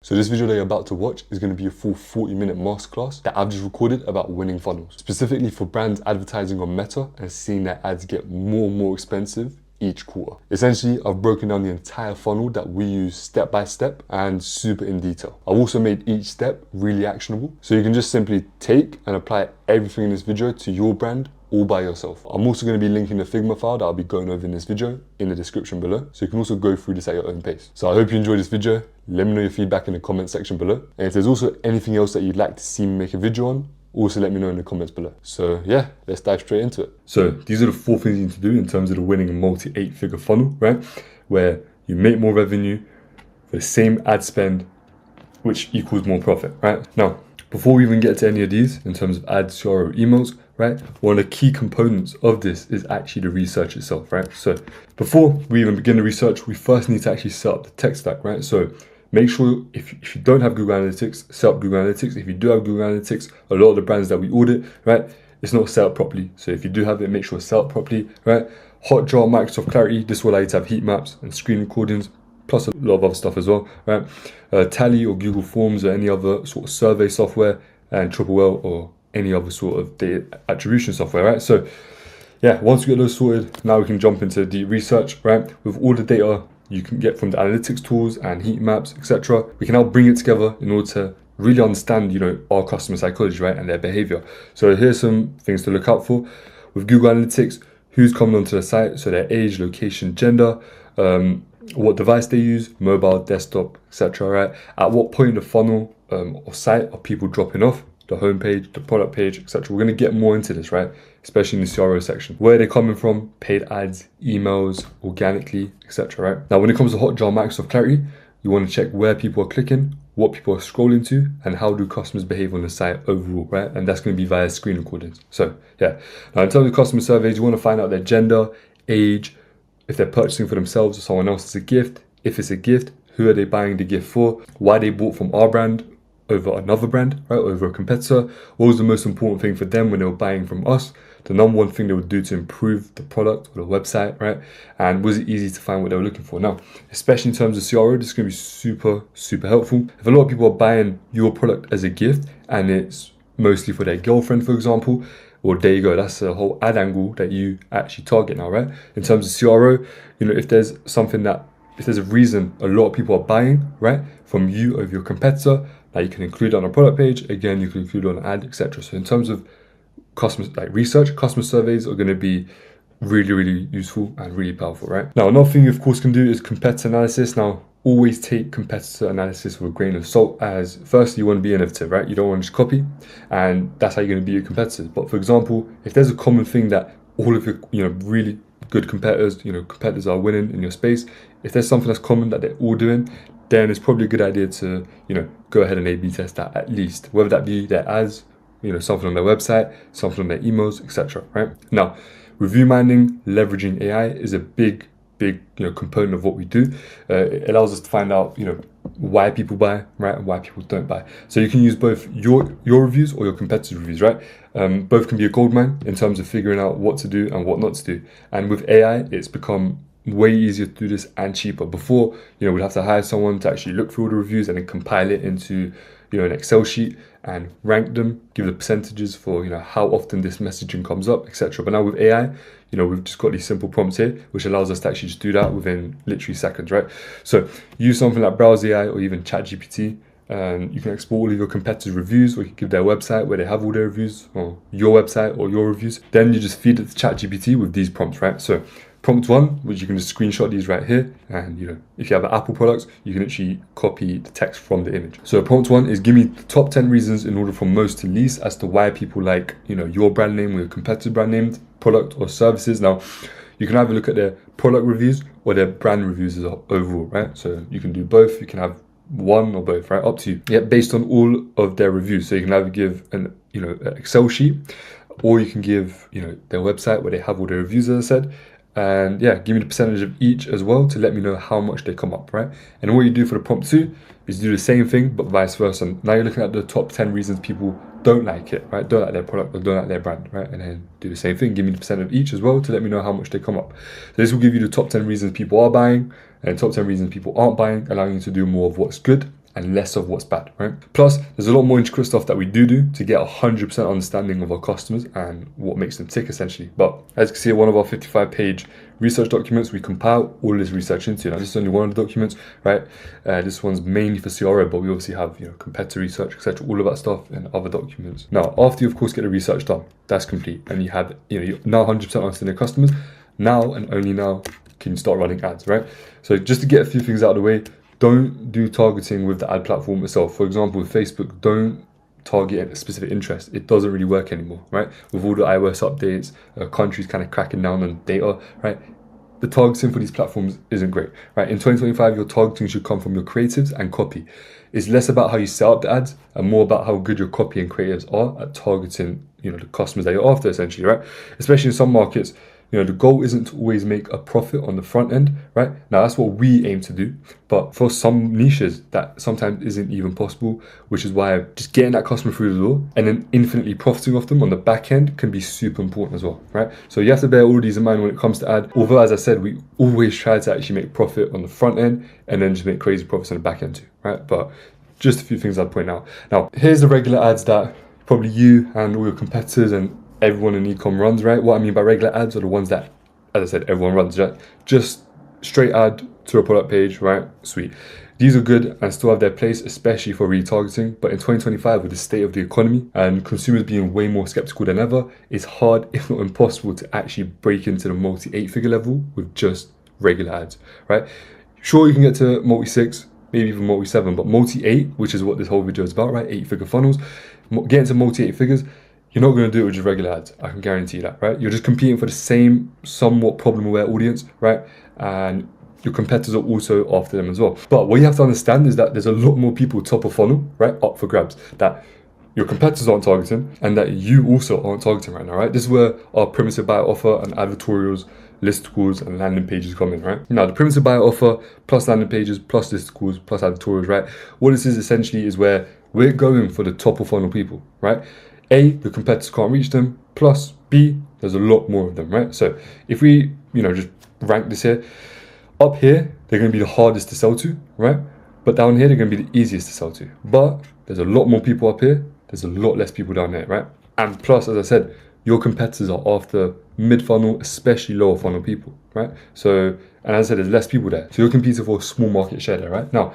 So this video that you're about to watch is going to be a full 40-minute masterclass that I've just recorded about winning funnels, specifically for brands advertising on Meta and seeing their ads get more and more expensive each quarter. Essentially, I've broken down the entire funnel that we use step by step and super in detail. I've also made each step really actionable, so you can just simply take and apply everything in this video to your brand all by yourself. I'm also going to be linking the Figma file that I'll be going over in this video in the description below, so you can also go through this at your own pace. So I hope you enjoyed this video. Let me know your feedback in the comment section below. And if there's also anything else that you'd like to see me make a video on, also let me know in the comments below. So yeah, let's dive straight into it. So these are the 4 things you need to do in terms of the winning a multi 8-figure funnel, right? Where you make more revenue for the same ad spend, which equals more profit, right? Now, before we even get to any of these, in terms of ads, CRO, emails, right? One of the key components of this is actually the research itself, right? So before we even begin the research, we first need to actually set up the tech stack, right? So make sure if you don't have Google Analytics, set up Google Analytics. If you do have Google Analytics, a lot of the brands that we audit, right, it's not set up properly. So if you do have it, make sure it's set up properly, right? Hotjar, Microsoft Clarity, this will allow you to have heat maps and screen recordings, plus a lot of other stuff as well, right? Tally or Google Forms or any other sort of survey software, and Triple L or any other sort of data attribution software, right? So yeah, once we get those sorted, now we can jump into the research, right? With all the data you can get from the analytics tools and heat maps, etc., we can now bring it together in order to really understand, our customer psychology, right, and their behavior. So here's some things to look out for with Google Analytics: who's coming onto the site, so their age, location, gender, what device they use, mobile, desktop, etc., right? At what point in the funnel or site are people dropping off? The homepage, the product page, etc. We're going to get more into this, right? Especially in the CRO section. Where are they coming from? Paid ads, emails, organically, etc. Right? Now, when it comes to Hotjar, Microsoft Clarity, you want to check where people are clicking, what people are scrolling to, and how do customers behave on the site overall, right? And that's going to be via screen recordings. So yeah. Now, in terms of customer surveys, you want to find out their gender, age, if they're purchasing for themselves or someone else as a gift. If it's a gift, who are they buying the gift for? Why they bought from our brand over another brand, right, over a competitor. What was the most important thing for them when they were buying from us? The number one thing they would do to improve the product or the website, right? And was it easy to find what they were looking for? Now, especially in terms of CRO, this is going to be super, super helpful. If a lot of people are buying your product as a gift and it's mostly for their girlfriend, for example, well, there you go. That's a whole ad angle that you actually target now, right? In terms of CRO, if there's a reason a lot of people are buying, right, from you over your competitor, that you can include on a product page. Again, you can include on an ad, etc. So in terms of customer research, customer surveys are going to be really, really useful and really powerful, right? Now, another thing you of course can do is competitor analysis. Now, always take competitor analysis with a grain of salt, as firstly, you want to be innovative, right? You don't want to just copy, and that's how you're going to beat your competitors. But for example, if there's a common thing that all of your really good competitors are winning in your space, if there's something that's common that they're all doing, then it's probably a good idea to, go ahead and A/B test that at least, whether that be their ads, something on their website, something on their emails, etc. Right? Now, review mining, leveraging AI is a big component of what we do. It allows us to find out, why people buy, right, and why people don't buy. So you can use both your reviews or your competitors' reviews, right? Both can be a goldmine in terms of figuring out what to do and what not to do. And with AI, it's become way easier to do this and cheaper. Before, we'd have to hire someone to actually look through all the reviews and then compile it into, an Excel sheet and rank them, give the percentages for, how often this messaging comes up, etc. But now with AI, we've just got these simple prompts here, which allows us to actually just do that within literally seconds, right? So use something like Browse AI or even ChatGPT, and you can export all of your competitors' reviews, or you can give their website where they have all their reviews, or your website or your reviews. Then you just feed it to ChatGPT with these prompts, right? So prompt 1, which you can just screenshot these right here, and if you have an Apple product, you can actually copy the text from the image. So prompt 1 is give me the top 10 reasons in order from most to least as to why people like your brand name or your competitor brand name, product or services. Now, you can either look at their product reviews or their brand reviews as overall, right? So you can do both. You can have one or both, right? Up to you. Yeah, based on all of their reviews. So you can either give an Excel sheet, or you can give their website where they have all their reviews, as I said. And yeah, give me the percentage of each as well to let me know how much they come up, right? And what you do for the prompt 2 is do the same thing, but vice versa. And now you're looking at the top 10 reasons people don't like it, right? Don't like their product or don't like their brand, right? And then do the same thing, give me the percent of each as well to let me know how much they come up. So this will give you the top 10 reasons people are buying and top 10 reasons people aren't buying, allowing you to do more of what's good and less of what's bad, right? Plus, there's a lot more intricate stuff that we do to get 100% understanding of our customers and what makes them tick, essentially. But as you can see, one of our 55-page research documents, we compile all this research into. Now, this is only one of the documents, right? This one's mainly for CRO, but we obviously have, competitor research, etc., all of that stuff and other documents. Now, after you, of course, get the research done, that's complete, and you have, you're now 100% understanding the customers. Now and only now can you start running ads, right? So just to get a few things out of the way, don't do targeting with the ad platform itself. For example, with Facebook, don't target a specific interest. It doesn't really work anymore, right? With all the iOS updates, countries kind of cracking down on data, right? The targeting for these platforms isn't great, right? In 2025, your targeting should come from your creatives and copy. It's less about how you set up the ads and more about how good your copy and creatives are at targeting, the customers that you're after, essentially, right? Especially in some markets, the goal isn't to always make a profit on the front end, right? Now, that's what we aim to do. But for some niches, that sometimes isn't even possible, which is why just getting that customer through the door and then infinitely profiting off them on the back end can be super important as well, right? So you have to bear all these in mind when it comes to ad. Although, as I said, we always try to actually make profit on the front end and then just make crazy profits on the back end too, right? But just a few things I'd point out. Now, here's the regular ads that probably you and all your competitors and everyone in e-com runs, right? What I mean by regular ads are the ones that, as I said, everyone runs, right? Just straight ad to a product page, right? Sweet. These are good and still have their place, especially for retargeting. But in 2025, with the state of the economy and consumers being way more skeptical than ever, it's hard, if not impossible, to actually break into the multi-8-figure level with just regular ads, right? Sure, you can get to multi-6, maybe even multi-7, but multi-8, which is what this whole video is about, right? 8-figure funnels. Getting to multi-8 figures, you're not going to do it with just regular ads. I can guarantee that, right? You're just competing for the same somewhat problem-aware audience, right? And your competitors are also after them as well. But what you have to understand is that there's a lot more people top of funnel, right, up for grabs, that your competitors aren't targeting and that you also aren't targeting right now, right? This is where our permissive buyer offer and advertorials, listicles, and landing pages come in, right? Now, the permissive buyer offer plus landing pages plus listicles plus advertorials, right? What this is essentially is where we're going for the top of funnel people, right? A, the competitors can't reach them, plus B, there's a lot more of them, right? So if we, just rank this here, up here, they're going to be the hardest to sell to, right? But down here, they're going to be the easiest to sell to. But there's a lot more people up here, there's a lot less people down there, right? And plus, as I said, your competitors are after mid-funnel, especially lower funnel people, right? So, and as I said, there's less people there. So you're competing for a small market share there, right? Now,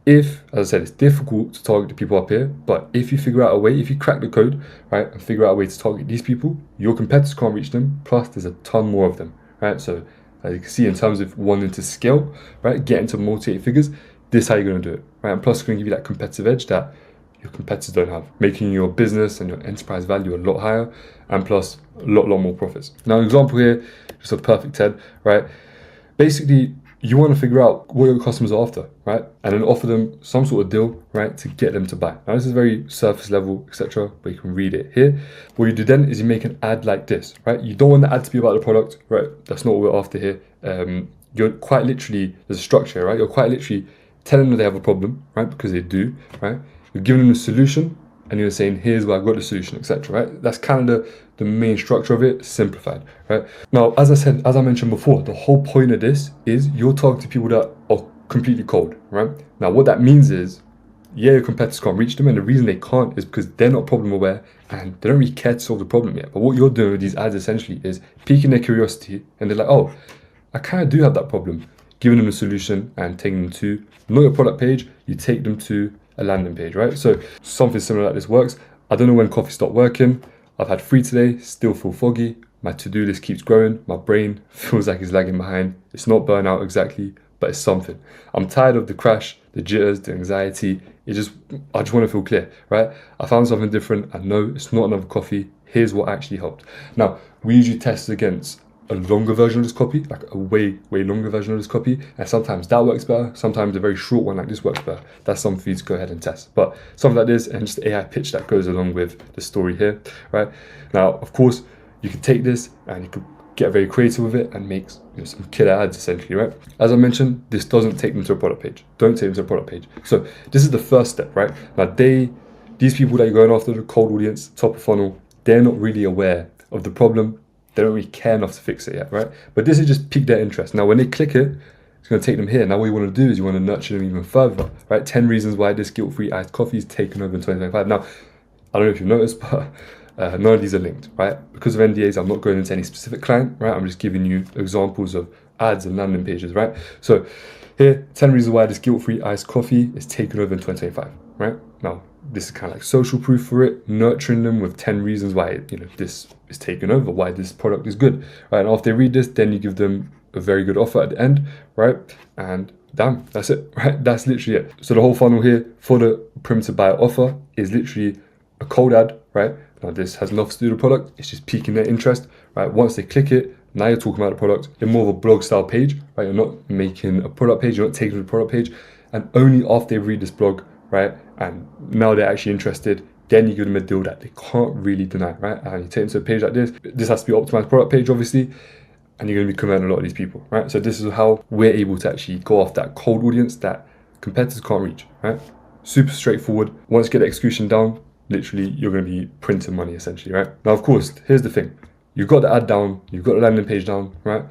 if, as I said, it's difficult to target the people up here, but if you figure out a way, if you crack the code, right, and figure out a way to target these people, your competitors can't reach them, plus there's a ton more of them, right? So as you can see, in terms of wanting to scale, right, get into multi-8 figures, this is how you're going to do it, right? And plus it's going to give you that competitive edge that your competitors don't have, making your business and your enterprise value a lot higher, and plus a lot more profits. Now, an example here, just a perfect 10, right? Basically, you want to figure out what your customers are after, right? And then offer them some sort of deal, right, to get them to buy. Now, this is very surface level, etc., but you can read it here. What you do then is you make an ad like this, right? You don't want the ad to be about the product, right? That's not what we're after here. You're quite literally, there's a structure, right? You're quite literally telling them they have a problem, right? Because they do, right? You're giving them a solution, and you're saying, here's where I got the solution, etc., right? That's kind of the main structure of it, simplified, right? Now, as I mentioned before, the whole point of this is you're targeting people that are completely cold, right? Now, what that means is, yeah, your competitors can't reach them, and the reason they can't is because they're not problem aware and they don't really care to solve the problem yet. But what you're doing with these ads essentially is piquing their curiosity, and they're like, oh, I kind of do have that problem. Giving them a solution and taking them to not your product page, you take them to a landing page, right? So something similar like this works. I don't know when coffee stopped working. I've had 3 today, still feel foggy. My to-do list keeps growing. My brain feels like it's lagging behind. It's not burnout exactly, but it's something. I'm tired of the crash, the jitters, the anxiety. I just want to feel clear, right? I found something different. I know it's not another coffee. Here's what actually helped. Now, we usually test against a longer version of this copy, like a way longer version of this copy, and sometimes that works better, sometimes a very short one like this works better. That's something for you to go ahead and test. But something like this and just the AI pitch that goes along with the story here, right? Now, of course, you can take this and you can get very creative with it and make some killer ads essentially, right? As I mentioned, this doesn't take them to a product page. Don't take them to a product page. So this is the first step, right? Now these people that you're going after, the cold audience, top of funnel, they're not really aware of the problem. They don't really care enough to fix it yet, right? But this is just pique their interest. Now, when they click it, It's going to take them here. Now what you want to do is you want to nurture them even further, right? 10 reasons why this guilt-free iced coffee is taken over in 2025. Now, I don't know if you've noticed, but none of these are linked, right? Because of NDAs, I'm not going into any specific client, right? I'm just giving you examples of ads and landing pages, right? So here, 10 reasons why this guilt-free iced coffee is taken over in 2025, right? Now, this is kind of like social proof for it, nurturing them with 10 reasons why, this is taken over, why this product is good, right? And after they read this, then you give them a very good offer at the end, right? And damn, that's it, right? That's literally it. So the whole funnel here for the perimeter buyer offer is literally a cold ad, right? Now this has nothing to do with the product, it's just piquing their interest, right? Once they click it, now you're talking about the product in more of a blog style page, right? You're not making a product page, you're not taking the product page, and only after they read this blog, right? And now they're actually interested, then you give them a deal that they can't really deny, right? And you take them to a page like this. This has to be an optimized product page, obviously, and you're going to be converting a lot of these people, right? So this is how we're able to actually go off that cold audience that competitors can't reach, right? Super straightforward. Once you get the execution down, literally, you're going to be printing money essentially, right? Now, of course, here's the thing. You've got the ad down, you've got the landing page down, right?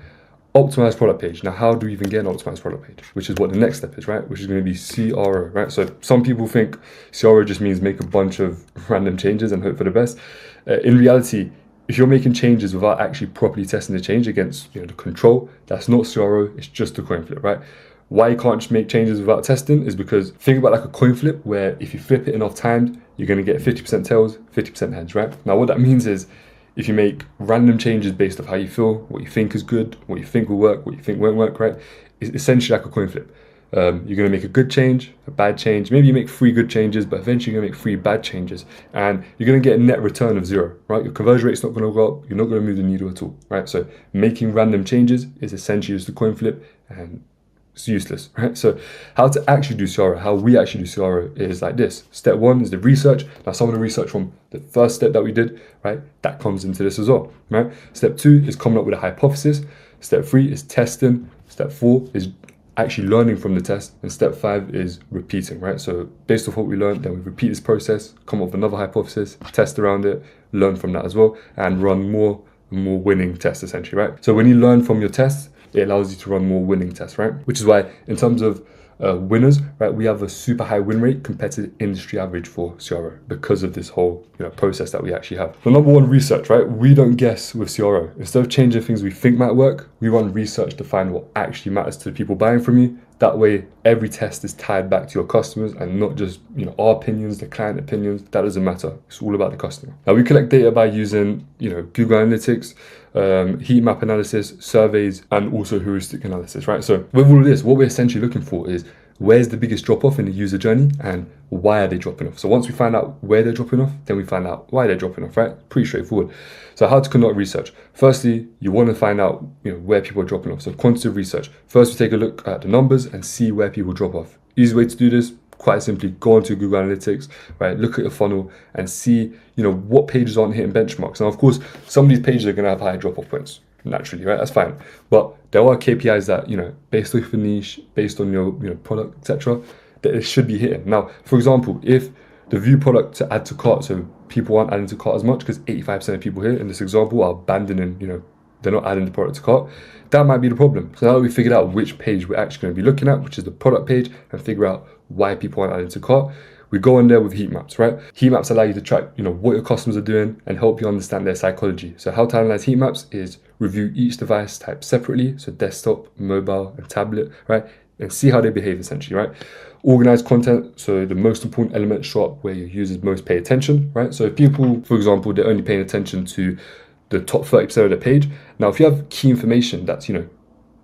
Optimized product page. Now, how do we even get an optimized product page? Which is what the next step is, right? Which is going to be CRO, right? So some people think CRO just means make a bunch of random changes and hope for the best. In reality, if you're making changes without actually properly testing the change against the control, that's not CRO, it's just a coin flip, right? Why you can't just make changes without testing is because think about like a coin flip where if you flip it enough times, you're going to get 50% tails, 50% heads, right? Now what that means is if you make random changes based off how you feel, what you think is good, what you think will work, what you think won't work, right? It's essentially like a coin flip. You're going to make a good change, a bad change. Maybe you make 3 good changes, but eventually you're going to make 3 bad changes. And you're going to get a net return of 0, right? Your conversion rate's not going to go up. You're not going to move the needle at all, right? So making random changes is essentially just a coin flip and it's useless, right? So how to actually do CRO, how we actually do CRO is like this. Step 1 is the research. Now some of the research from the first step that we did, right? That comes into this as well, right? Step 2 is coming up with a hypothesis. Step 3 is testing. Step 4 is actually learning from the test, and step 5 is repeating, right? So based off what we learned, then we repeat this process, come up with another hypothesis, test around it, learn from that as well, and run more and more winning tests essentially, right? So when you learn from your tests, it allows you to run more winning tests, right? Which is why in terms of winners, right, we have a super high win rate compared to the industry average for CRO because of this whole process that we actually have. So number 1, research, right? We don't guess with CRO. Instead of changing things we think might work, we run research to find what actually matters to the people buying from you. That way, every test is tied back to your customers and not just our opinions, the client opinions. That doesn't matter. It's all about the customer. Now we collect data by using Google Analytics, heat map analysis, surveys, and also heuristic analysis, right? So with all of this, what we're essentially looking for is where's the biggest drop off in the user journey and why are they dropping off? So once we find out where they're dropping off, then we find out why they're dropping off, right? Pretty straightforward. So how to conduct research? Firstly, you want to find out where people are dropping off. So quantitative research. First, we take a look at the numbers and see where people drop off. Easy way to do this, quite simply, go onto Google Analytics, right? Look at your funnel and see, what pages aren't hitting benchmarks. Now, of course, some of these pages are going to have high drop-off points, naturally, right? That's fine. But there are KPIs that, based on your niche, based on your product, etc., that it should be hitting. Now, for example, if the view product to add to cart, so people aren't adding to cart as much because 85% of people here in this example are abandoning, they're not adding the product to cart, that might be the problem. So now that we figured out which page we're actually going to be looking at, which is the product page, and figure out why people aren't adding to cart, we go on there with heat maps, right? Heat maps allow you to track, what your customers are doing and help you understand their psychology. So how to analyze heat maps is review each device type separately, so desktop, mobile, and tablet, right? And see how they behave essentially, right? Organize content, so the most important elements show up where your users most pay attention, right? So if people, for example, they're only paying attention to the top 30% of the page. Now, if you have key information that's,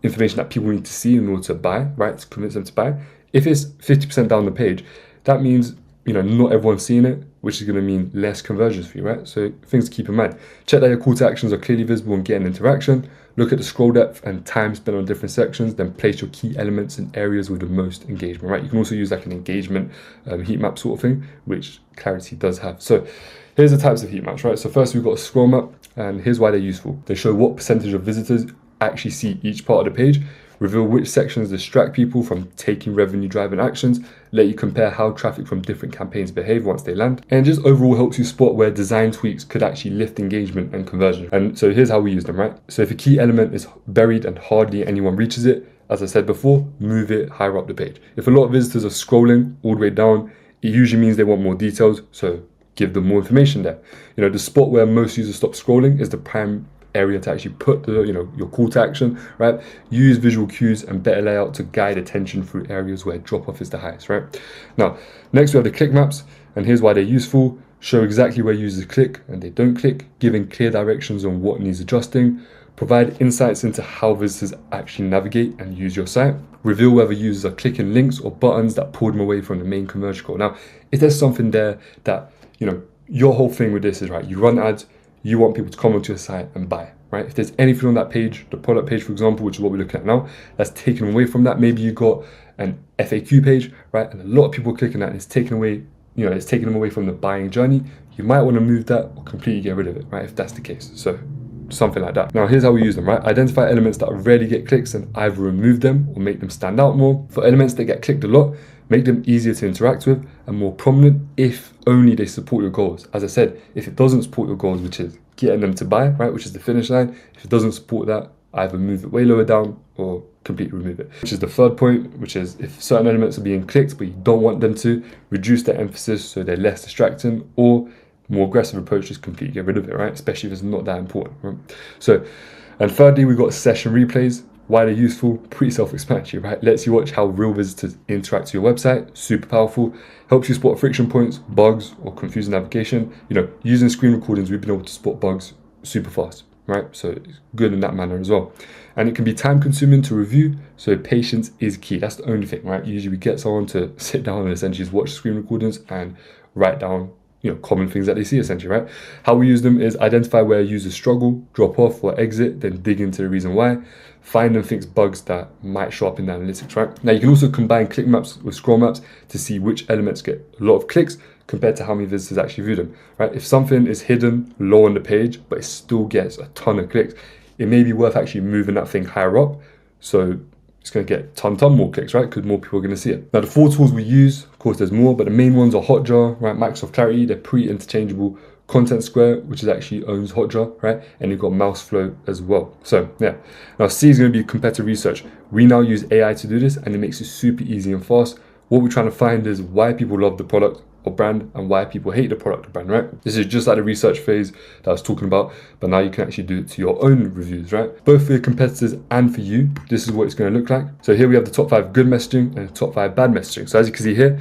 information that people need to see in order to buy, right? To convince them to buy. If it's 50% down the page, that means, not everyone's seeing it, which is going to mean less conversions for you, right? So things to keep in mind. Check that your call to actions are clearly visible and getting interaction. Look at the scroll depth and time spent on different sections, then place your key elements in areas with the most engagement, right? You can also use like an engagement heat map sort of thing, which Clarity does have. So here's the types of heat maps, right? So first we've got a scroll map, and here's why they're useful. They show what percentage of visitors actually see each part of the page, reveal which sections distract people from taking revenue-driving actions, let you compare how traffic from different campaigns behave once they land, and just overall helps you spot where design tweaks could actually lift engagement and conversion. And so here's how we use them, right? So if a key element is buried and hardly anyone reaches it, as I said before, move it higher up the page. If a lot of visitors are scrolling all the way down, it usually means they want more details, so give them more information there. The spot where most users stop scrolling is the prime area to actually put the, your call to action, right? Use visual cues and better layout to guide attention through areas where drop-off is the highest, right? Now, next we have the click maps, and here's why they're useful. Show exactly where users click and they don't click, giving clear directions on what needs adjusting, provide insights into how visitors actually navigate and use your site, reveal whether users are clicking links or buttons that pulled them away from the main conversion goal. Now, if there's something there that, your whole thing with this is, right, you run ads, you want people to come onto your site and buy, right? If there's anything on that page, the product page, for example, which is what we're looking at now, that's taken away from that. Maybe you got an FAQ page, right? And a lot of people are clicking that and it's taken away, it's taking them away from the buying journey. You might want to move that or completely get rid of it, right? If that's the case. So something like that. Now, here's how we use them, right? Identify elements that rarely get clicks and either remove them or make them stand out more. For elements that get clicked a lot, make them easier to interact with and more prominent if only they support your goals. As I said, if it doesn't support your goals, which is getting them to buy, right, which is the finish line, if it doesn't support that, either move it way lower down or completely remove it. Which is the third point, which is if certain elements are being clicked but you don't want them to, reduce their emphasis so they're less distracting, or more aggressive approach is completely get rid of it, right? Especially if it's not that important, right? So, and thirdly, we've got session replays. Why they're useful, pretty self-explanatory, right? Lets you watch how real visitors interact with your website, super powerful. Helps you spot friction points, bugs, or confusing navigation. Using screen recordings, we've been able to spot bugs super fast, right? So it's good in that manner as well. And it can be time consuming to review, so patience is key. That's the only thing, right? Usually we get someone to sit down and essentially just watch screen recordings and write down common things that they see, essentially, right? How we use them is identify where users struggle, drop off or exit, then dig into the reason why, find and fix bugs that might show up in the analytics, right? Now, you can also combine click maps with scroll maps to see which elements get a lot of clicks compared to how many visitors actually view them, right? If something is hidden low on the page, but it still gets a ton of clicks, it may be worth actually moving that thing higher up. So it's going to get ton more clicks, right? Because more people are going to see it. Now, the 4 tools we use, of course, there's more, but the main ones are Hotjar, right? Microsoft Clarity, they're pretty interchangeable. Content Square, which is actually owns Hotjar, right? And you've got Mouseflow as well. So yeah. Now C is going to be competitive research. We now use AI to do this, and it makes it super easy and fast. What we're trying to find is why people love the product or brand and why people hate the product or brand, right? This is just like the research phase that I was talking about, but now you can actually do it to your own reviews, right? Both for your competitors and for you, this is what it's going to look like. So here we have the top 5 good messaging and the top 5 bad messaging. So as you can see here,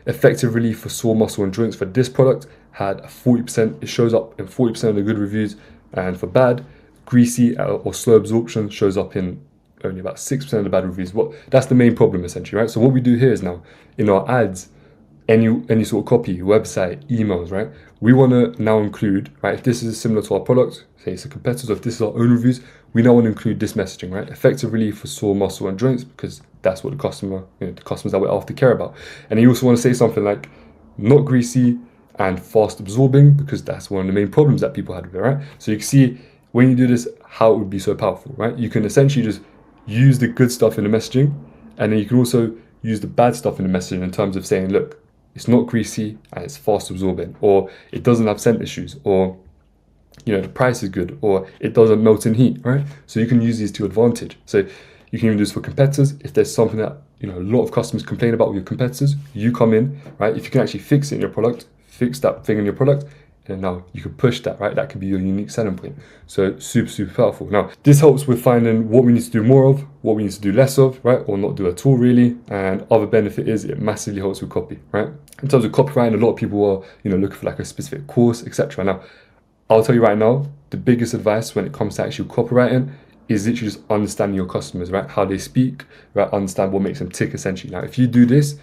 effective relief for sore muscle and joints for this product had a 40%, it shows up in 40% of the good reviews, and for bad, greasy or slow absorption shows up in only about 6% of the bad reviews. Well, that's the main problem essentially, right? So what we do here is now, in our ads, any sort of copy, website, emails, right? We want to now include, right, if this is similar to our product, say it's a competitor, if this is our own reviews, we now want to include this messaging, right? Effective relief for sore muscle and joints, because that's what the customer, the customers that we're after care about. And you also want to say something like not greasy and fast absorbing, because that's one of the main problems that people had with it, right? So you can see when you do this, how it would be so powerful, right? You can essentially just use the good stuff in the messaging, and then you can also use the bad stuff in the messaging in terms of saying, look, it's not greasy and it's fast absorbing, or it doesn't have scent issues, or the price is good, or it doesn't melt in heat, right? So you can use these to your advantage. So you can even do this for competitors. If there's something that a lot of customers complain about with your competitors, you come in, right? If you can actually fix it in your product, fix that thing in your product, and now you can push that, right? That could be your unique selling point. So super powerful. Now, this helps with finding what we need to do more of, what we need to do less of, right? Or not do at all really. And other benefit is it massively helps with copy, right? In terms of copywriting, a lot of people are, looking for like a specific course, etc. Now, I'll tell you right now, the biggest advice when it comes to actual copywriting is literally just understanding your customers, right? How they speak, right? Understand what makes them tick essentially. Now, if you do this,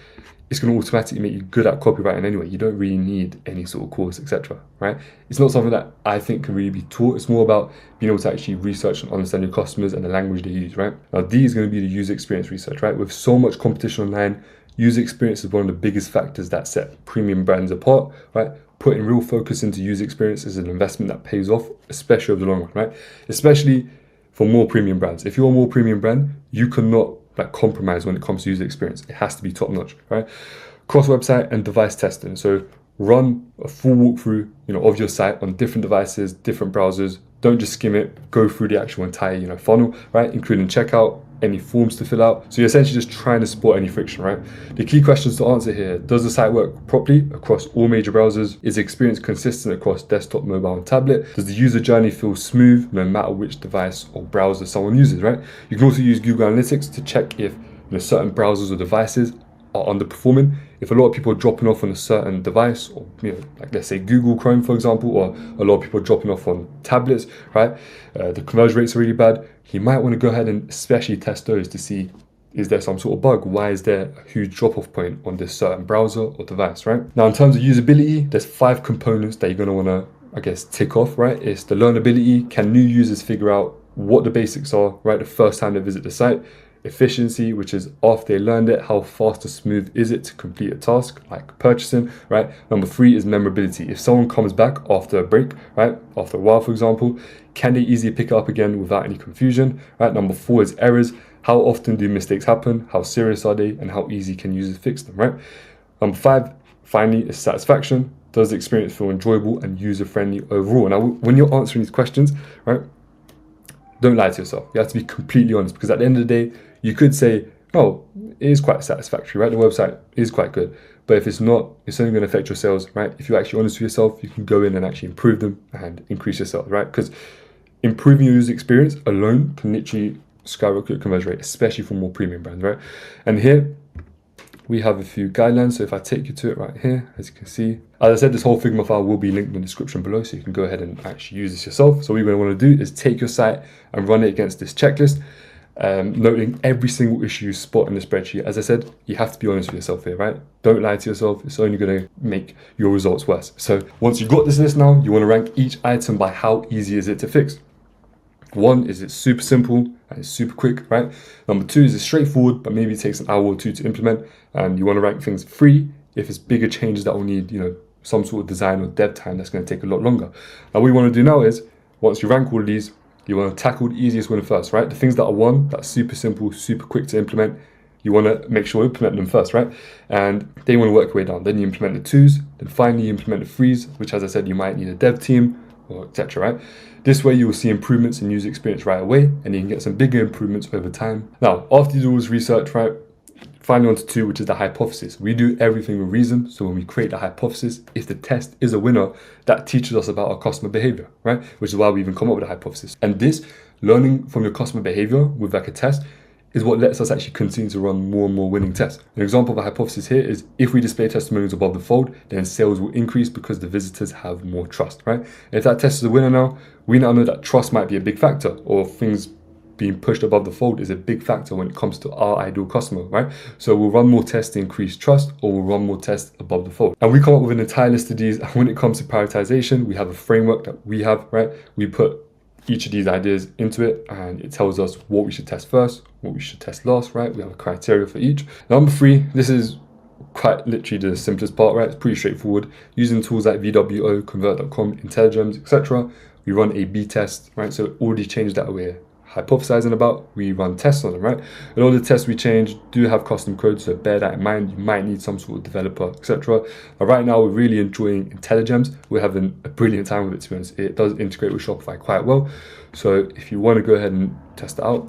it's going to automatically make you good at copywriting anyway. You don't really need any sort of course, etc. Right? It's not something that I think can really be taught. It's more about being able to actually research and understand your customers and the language they use, right? Now, D is going to be the user experience research, right? With so much competition online, user experience is one of the biggest factors that set premium brands apart, right? Putting real focus into user experience is an investment that pays off, especially over the long run, right? Especially for more premium brands. If you're a more premium brand, you cannot compromise when it comes to user experience. It has to be top notch, right? Cross website and device testing. So run a full walkthrough, of your site on different devices, different browsers. Don't just skim it. Go through the actual entire, funnel, right? Including checkout, any forms to fill out. So you're essentially just trying to spot any friction, right? The key questions to answer here: does the site work properly across all major browsers? Is the experience consistent across desktop, mobile, and tablet? Does the user journey feel smooth no matter which device or browser someone uses, right? You can also use Google Analytics to check if certain browsers or devices are underperforming. If a lot of people are dropping off on a certain device, or like let's say Google Chrome, for example, or a lot of people are dropping off on tablets, right? The conversion rates are really bad. You might want to go ahead and especially test those to see, is there some sort of bug? Why is there a huge drop-off point on this certain browser or device, right? Now, in terms of usability, there's 5 components that you're going to want to, tick off, right? It's the learnability. Can new users figure out what the basics are, right, the first time they visit the site? Efficiency, which is after they learned it, how fast or smooth is it to complete a task like purchasing, right? Number 3 is memorability. If someone comes back after a break, right, after a while, for example, can they easily pick it up again without any confusion, right? Number 4 is errors. How often do mistakes happen? How serious are they? And how easy can users fix them, right? Number 5, finally, is satisfaction. Does the experience feel enjoyable and user-friendly overall? Now, when you're answering these questions, right, don't lie to yourself. You have to be completely honest, because at the end of the day, you could say, oh, it is quite satisfactory, right? The website is quite good. But if it's not, it's only going to affect your sales, right? If you're actually honest with yourself, you can go in and actually improve them and increase your sales, right? Because improving your user experience alone can literally skyrocket conversion rate, especially for more premium brands, right? And here we have a few guidelines. So if I take you to it right here, as you can see, as I said, this whole Figma file will be linked in the description below, so you can go ahead and actually use this yourself. So what you're going to want to do is take your site and run it against this checklist, noting every single issue you spot in the spreadsheet. As I said, you have to be honest with yourself here, right? Don't lie to yourself. It's only going to make your results worse. So once you've got this list now, you want to rank each item by how easy is it to fix. 1 is it's super simple and it's super quick, right? Number 2 is it's straightforward, but maybe it takes an hour or 2 to implement. And you want to rank things 3 if it's bigger changes that will need, some sort of design or dev time that's going to take a lot longer. Now, what you want to do now is, once you rank all of these, you want to tackle the easiest one first, right? The things that are 1, that's super simple, super quick to implement, you want to make sure you implement them first, right? And then you want to work your way down. Then you implement the 2s, then finally you implement the 3s, which, as I said, you might need a dev team, or etc., right? This way you will see improvements in user experience right away, and you can get some bigger improvements over time. Now, after you do all this research, right, finally on to 2, which is the hypothesis. We do everything with reason. So when we create the hypothesis, if the test is a winner, that teaches us about our customer behavior, right? Which is why we even come up with a hypothesis. And this, learning from your customer behavior with like a test, is what lets us actually continue to run more and more winning tests. An example of a hypothesis here is, if we display testimonials above the fold, then sales will increase because the visitors have more trust, right? If that test is a winner now, we now know that trust might be a big factor, or things being pushed above the fold is a big factor when it comes to our ideal customer, right? So we'll run more tests to increase trust, or we'll run more tests above the fold. And we come up with an entire list of these. And when it comes to prioritization, we have a framework that we have, right? We put each of these ideas into it, and it tells us what we should test first, what we should test last, right? We have a criteria for each. Number 3, this is quite literally the simplest part, right? It's pretty straightforward. Using tools like VWO, Convert.com, IntelliGems, etc. We run a B test, right? So all these changes that we're hypothesizing about, we run tests on them, right? And all the tests we change do have custom codes, so bear that in mind. You might need some sort of developer, etc. Right now, we're really enjoying IntelliGems. We're having a brilliant time with it, to be honest. It does integrate with Shopify quite well. So if you want to go ahead and test it out,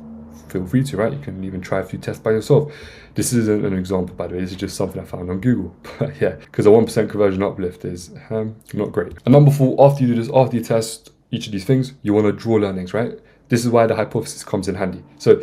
feel free to, right? You can even try a few tests by yourself. This isn't an example, by the way. This is just something I found on Google. But yeah, because a 1% conversion uplift is not great. And number 4, after you do this, after you test each of these things, you want to draw learnings, right? This is why the hypothesis comes in handy. So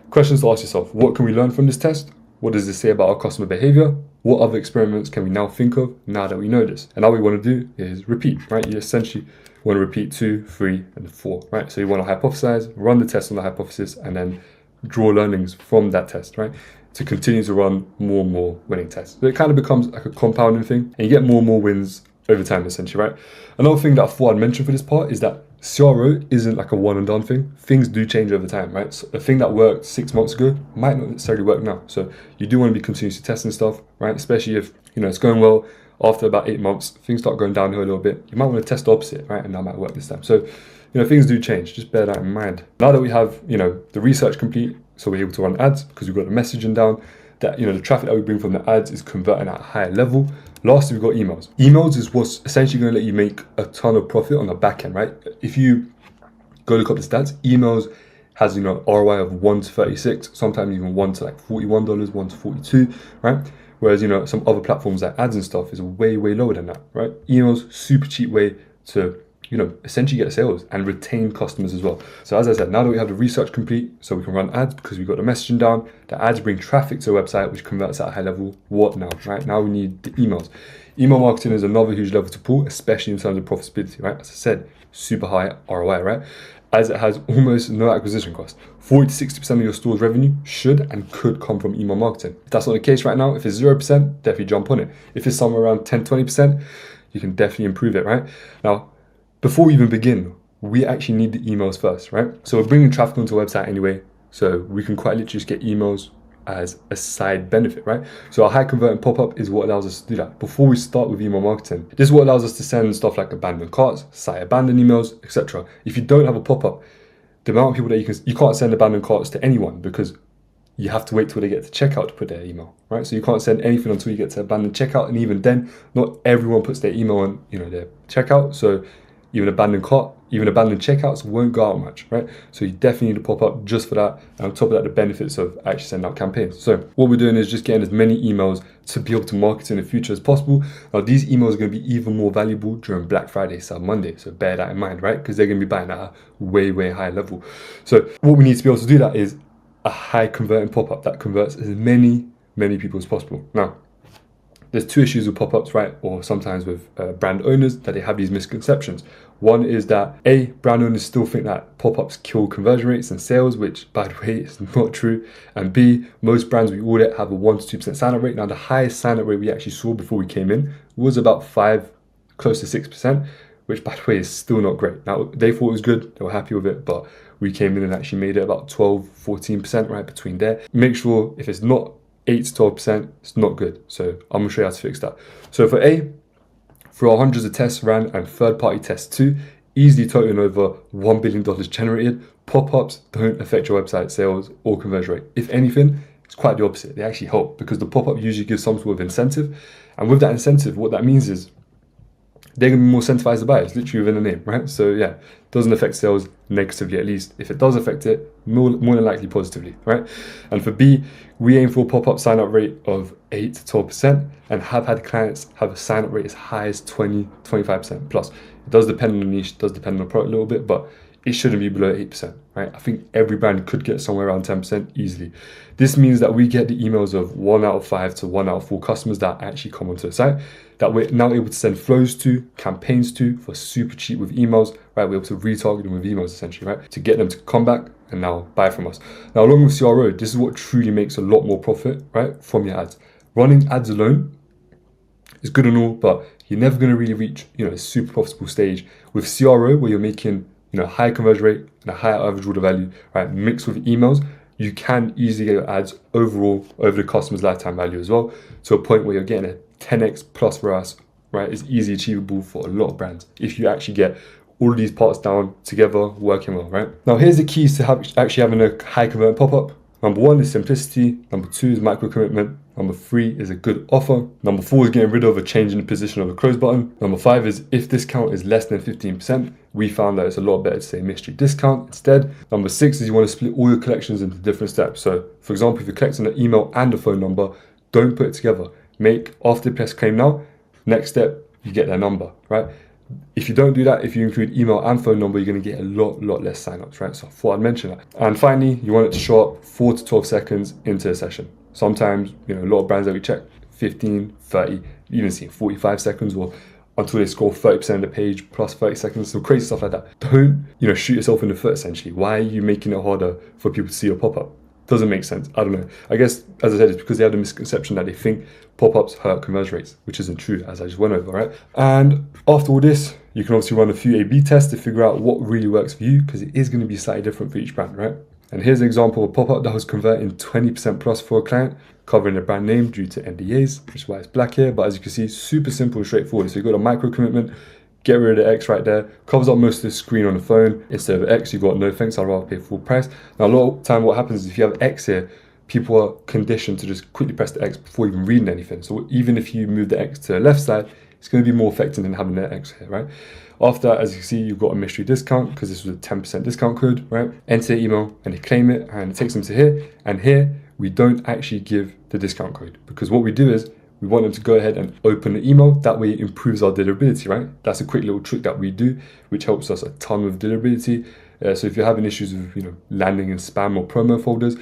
questions to ask yourself: what can we learn from this test? What does this say about our customer behavior? What other experiments can we now think of now that we know this? And all we want to do is repeat, right? You essentially want to repeat 2, 3, and 4, right? So you want to hypothesize, run the test on the hypothesis, and then draw learnings from that test, right? To continue to run more and more winning tests. So it kind of becomes like a compounding thing, and you get more and more wins over time, essentially, right? Another thing that I thought I'd mention for this part is that CRO isn't like a one and done thing. Things do change over time, right? So a thing that worked 6 months ago might not necessarily work now. So you do want to be continuously testing stuff, right? Especially if, it's going well. After about 8 months, things start going downhill a little bit. You might want to test the opposite, right? And that might work this time. So, things do change. Just bear that in mind. Now that we have, the research complete, so we're able to run ads because we've got the messaging down, that, the traffic that we bring from the ads is converting at a higher level. Lastly, we've got emails. Emails is what's essentially going to let you make a ton of profit on the back end, right? If you go look up the stats, emails has, you know, ROI of 1 to 36, sometimes even 1 to like $41, 1 to 42, right? Whereas, you know, some other platforms like ads and stuff is way, way lower than that, right? Emails, super cheap way to, you know, essentially get sales and retain customers as well. So as I said, now that we have the research complete, so we can run ads because we've got the messaging down, the ads bring traffic to the website, which converts at a high level. What now, right? Now we need the emails. Email marketing is another huge level to pull, especially in terms of profitability, right? As I said, super high ROI, right? As it has almost no acquisition cost. 40 to 60% of your store's revenue should and could come from email marketing. If that's not the case right now, if it's 0%, definitely jump on it. If it's somewhere around 10, 20%, you can definitely improve it, right? Now, before we even begin, we actually need the emails first, right? So we're bringing traffic onto the website anyway, so we can quite literally just get emails as a side benefit, right? So our high converting pop-up is what allows us to do that. Before we start with email marketing, this is what allows us to send stuff like abandoned carts, site abandoned emails, etc. If you don't have a pop-up, the amount of people that you can't send abandoned carts to anyone because you have to wait till they get to checkout to put their email, right? So you can't send anything until you get to abandoned checkout, and even then, not everyone puts their email on, you know, their checkout. So even abandoned cart, even abandoned checkouts won't go out much, right? So you definitely need to pop up just for that. And on top of that, the benefits of actually sending out campaigns. So what we're doing is just getting as many emails to be able to market in the future as possible. Now these emails are going to be even more valuable during Black Friday, Cyber Monday. So bear that in mind, right? Because they're going to be buying at a way, way higher level. So what we need to be able to do that is a high converting pop-up that converts as many people as possible. Now, there's two issues with pop-ups, right? Or sometimes with brand owners, that they have these misconceptions. One is that brand owners still think that pop-ups kill conversion rates and sales, which by the way is not true. And B, most brands we audit have a 1 to 2% sign-up rate. Now the highest sign-up rate we actually saw before we came in was about 5, close to 6%, which by the way is still not great. Now they thought it was good, they were happy with it, but we came in and actually made it about 12, 14%, right between there. Make sure if it's not 8 to 12%, it's not good. So I'm gonna show you how to fix that. So for through our hundreds of tests ran and third-party tests too, easily totaling over $1 billion generated, pop-ups don't affect your website sales or conversion rate. If anything, it's quite the opposite. They actually help because the pop-up usually gives some sort of incentive. And with that incentive, what that means is they're going to be more incentivized to buy. It's literally within the name, right? So yeah, doesn't affect sales negatively, at least. If it does affect it, more than likely positively, right? And for B, we aim for a pop-up sign-up rate of 8 to 12% and have had clients have a sign-up rate as high as 20, 25% plus. It does depend on the niche, does depend on the product a little bit, but it shouldn't be below 8%, right? I think every brand could get somewhere around 10% easily. This means that we get the emails of 1 out of 5 to 1 out of 4 customers that actually come onto the site that we're now able to send flows to, campaigns to for super cheap with emails, right? We're able to retarget them with emails essentially, right? To get them to come back and now buy from us. Now, along with CRO, this is what truly makes a lot more profit, right? From your ads. Running ads alone is good and all, but you're never going to really reach, you know, a super profitable stage. With CRO, where you're making, you know, higher conversion rate and a higher average order value, right? Mixed with emails, you can easily get your ads overall over the customer's lifetime value as well, to a point where you're getting a 10x plus for us, right? It's easily achievable for a lot of brands if you actually get all of these parts down together, working well, right? Now, here's the keys to actually having a high converting pop-up. Number 1 is simplicity. Number 2 is micro commitment. Number 3 is a good offer. Number 4 is getting rid of a change in the position of the close button. Number 5 is if discount is less than 15%, we found that it's a lot better to say mystery discount instead. Number 6 is you want to split all your collections into different steps. So for example, if you're collecting an email and a phone number, don't put it together. Make after press claim now, next step, you get their number, right? If you don't do that, if you include email and phone number, you're going to get a lot less signups, right? So I thought I'd mention that. And finally, you want it to show up 4 to 12 seconds into a session. Sometimes, you know, a lot of brands that we check, 15, 30, even seeing 45 seconds or until they scroll 30% of the page plus 30 seconds, some crazy stuff like that. Don't, you know, shoot yourself in the foot essentially. Why are you making it harder for people to see your pop-up? Doesn't make sense. I don't know. I guess, as I said, it's because they have the misconception that they think pop-ups hurt conversion rates, which isn't true, as I just went over, right? And after all this, you can obviously run a few A/B tests to figure out what really works for you, because it is going to be slightly different for each brand, right? And here's an example of a pop-up that was converting 20% plus for a client, covering the brand name due to NDAs, which is why it's black here. But as you can see, super simple and straightforward. So you've got a micro commitment, get rid of the X right there, covers up most of the screen on the phone. Instead of X, you've got no thanks, I'd rather pay full price. Now, a lot of time what happens is if you have X here, people are conditioned to just quickly press the X before even reading anything. So even if you move the X to the left side, it's going to be more effective than having that X here, right? After that, as you can see, you've got a mystery discount because this was a 10% discount code, right? Enter the email and they claim it and it takes them to here. And here, we don't actually give the discount code because what we do is we want them to go ahead and open the email. That way it improves our deliverability, right? That's a quick little trick that we do, which helps us a ton with deliverability. So if you're having issues with, landing in spam or promo folders,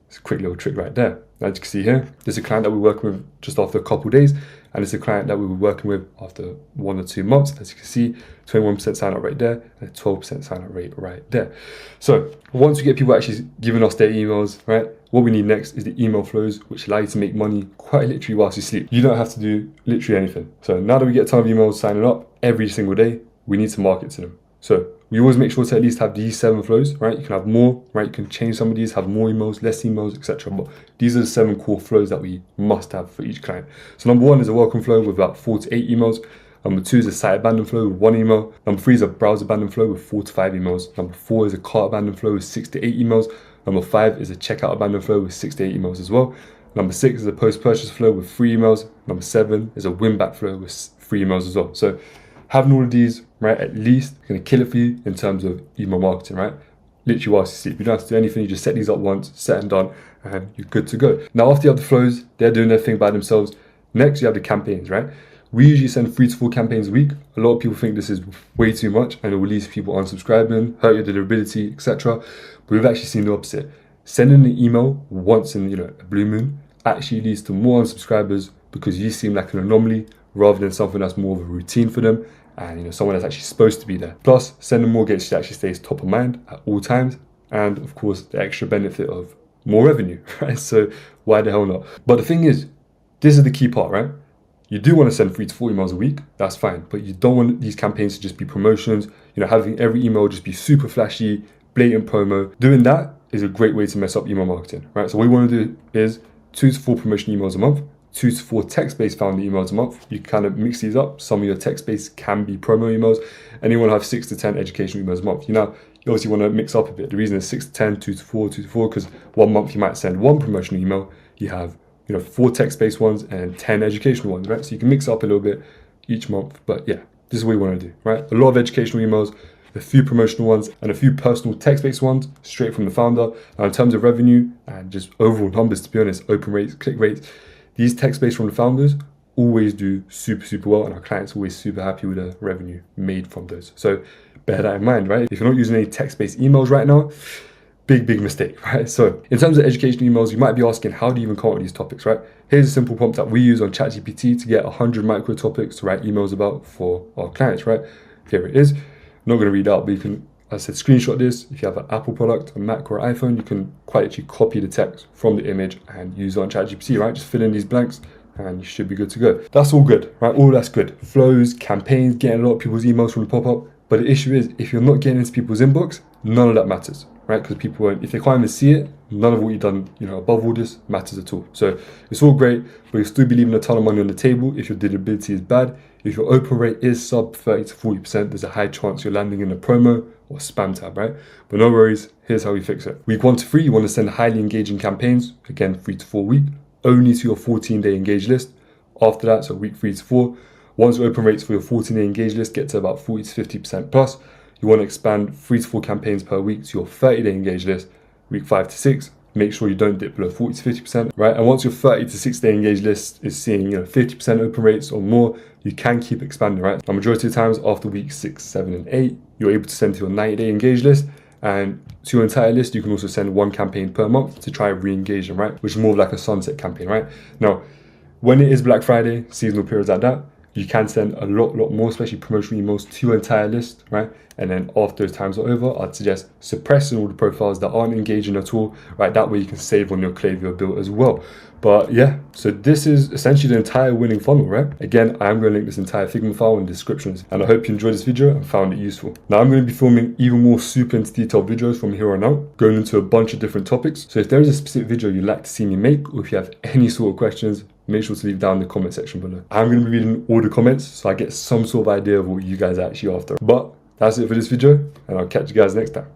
it's a quick little trick right there. As you can see here, there's a client that we're working with just after a couple of days, and it's a client that we were working with after 1 or 2 months. As you can see, 21% sign up right there, and a 12% sign up rate right there. So once we get people actually giving us their emails, right, what we need next is the email flows, which allow you to make money quite literally whilst you sleep. You don't have to do literally anything. So now that we get a ton of emails signing up every single day, we need to market to them. So we always make sure to at least have these 7 flows, right? You can have more, right? You can change some of these, have more emails, less emails, etc. But these are the 7 core flows that we must have for each client. So number 1 is a welcome flow with about 4 to 8 emails. Number 2 is a site abandon flow with 1 email. Number 3 is a browser abandon flow with 4 to 5 emails. Number 4 is a cart abandon flow with 6 to 8 emails. Number 5 is a checkout abandon flow with 6 to 8 emails as well. Number 6 is a post-purchase flow with 3 emails. Number 7 is a win-back flow with 3 emails as well. So having all of these, right, at least going to kill it for you in terms of email marketing, right? Literally whilst you sleep. You don't have to do anything. You just set these up once, set and done, and you're good to go. Now, after you have the flows, they're doing their thing by themselves. Next, you have the campaigns, right? We usually send 3 to 4 campaigns a week. A lot of people think this is way too much and it will lead to people unsubscribing, hurt your deliverability, etc. But we've actually seen the opposite. Sending an email once in a blue moon actually leads to more unsubscribers because you seem like an anomaly rather than something that's more of a routine for them and someone that's actually supposed to be there. Plus, sending more gets you actually stays top of mind at all times, and of course the extra benefit of more revenue, right? So why the hell not? But the thing is, this is the key part, right? You do want to send 3 to 4 emails a week, that's fine, but you don't want these campaigns to just be promotions, having every email just be super flashy, blatant promo. Doing that is a great way to mess up email marketing, right? So what we want to do is 2 to 4 promotion emails a month, 2 to 4 text-based founder emails a month. You kind of mix these up. Some of your text-based can be promo emails, and you want to have 6 to 10 educational emails a month. You obviously want to mix up a bit. The reason is 6 to 10, 2 to 4, 2 to 4, because 1 month you might send 1 promotional email. You have 4 text-based ones and 10 educational ones, right? So you can mix up a little bit each month. But yeah, this is what you want to do, right? A lot of educational emails, a few promotional ones, and a few personal text-based ones straight from the founder. Now, in terms of revenue and just overall numbers, to be honest, open rates, click rates, these text-based from the founders always do super, super well, and our clients are always super happy with the revenue made from those. So bear that in mind, right? If you're not using any text-based emails right now, big mistake, right? So in terms of educational emails, you might be asking, how do you even come up with these topics, right? Here's a simple prompt that we use on ChatGPT to get 100 micro topics to write emails about for our clients, right? Here it is. I'm not going to read out, but you can, as I said, screenshot this. If you have an Apple product, a Mac or an iPhone, you can quite actually copy the text from the image and use it on ChatGPT, right? Just fill in these blanks and you should be good to go. That's all good, right? All that's good. Flows, campaigns, getting a lot of people's emails from the pop-up. But the issue is, if you're not getting into people's inbox, none of that matters, right? Because people won't, if they can't even see it, none of what you've done, above all this matters at all. So it's all great, but you'll still be leaving a ton of money on the table if your deliverability is bad. If your open rate is sub 30 to 40%, there's a high chance you're landing in a promo or spam tab, right? But no worries, here's how we fix it. Week 1 to 3, you want to send highly engaging campaigns, again, 3 to 4 week, only to your 14-day engaged list. After that, so week 3 to 4, once your open rates for your 14-day engaged list get to about 40 to 50% plus, you want to expand 3 to 4 campaigns per week to your 30-day engaged list, week 5 to 6. Make sure you don't dip below 40 to 50%, right? And once your 30 to 60-day engaged list is seeing 50% open rates or more, you can keep expanding, right? Now, majority of the times after week 6, 7, and 8, you're able to send to your 90-day engaged list. And to your entire list, you can also send 1 campaign per month to try and re-engage them, right? Which is more of like a sunset campaign, right? Now, when it is Black Friday, seasonal periods like that, you can send a lot more, especially promotional emails to your entire list, right? And then after those times are over, I'd suggest suppressing all the profiles that aren't engaging at all, right? That way you can save on your Klaviyo build as well. But yeah, so this is essentially the entire winning funnel, right? Again, I am going to link this entire Figma file in the descriptions, and I hope you enjoyed this video and found it useful. Now I'm going to be filming even more super into detailed videos from here on out, going into a bunch of different topics. So if there is a specific video you'd like to see me make, or if you have any sort of questions, make sure to leave down in the comment section below. I'm going to be reading all the comments so I get some sort of idea of what you guys are actually after. But that's it for this video, and I'll catch you guys next time.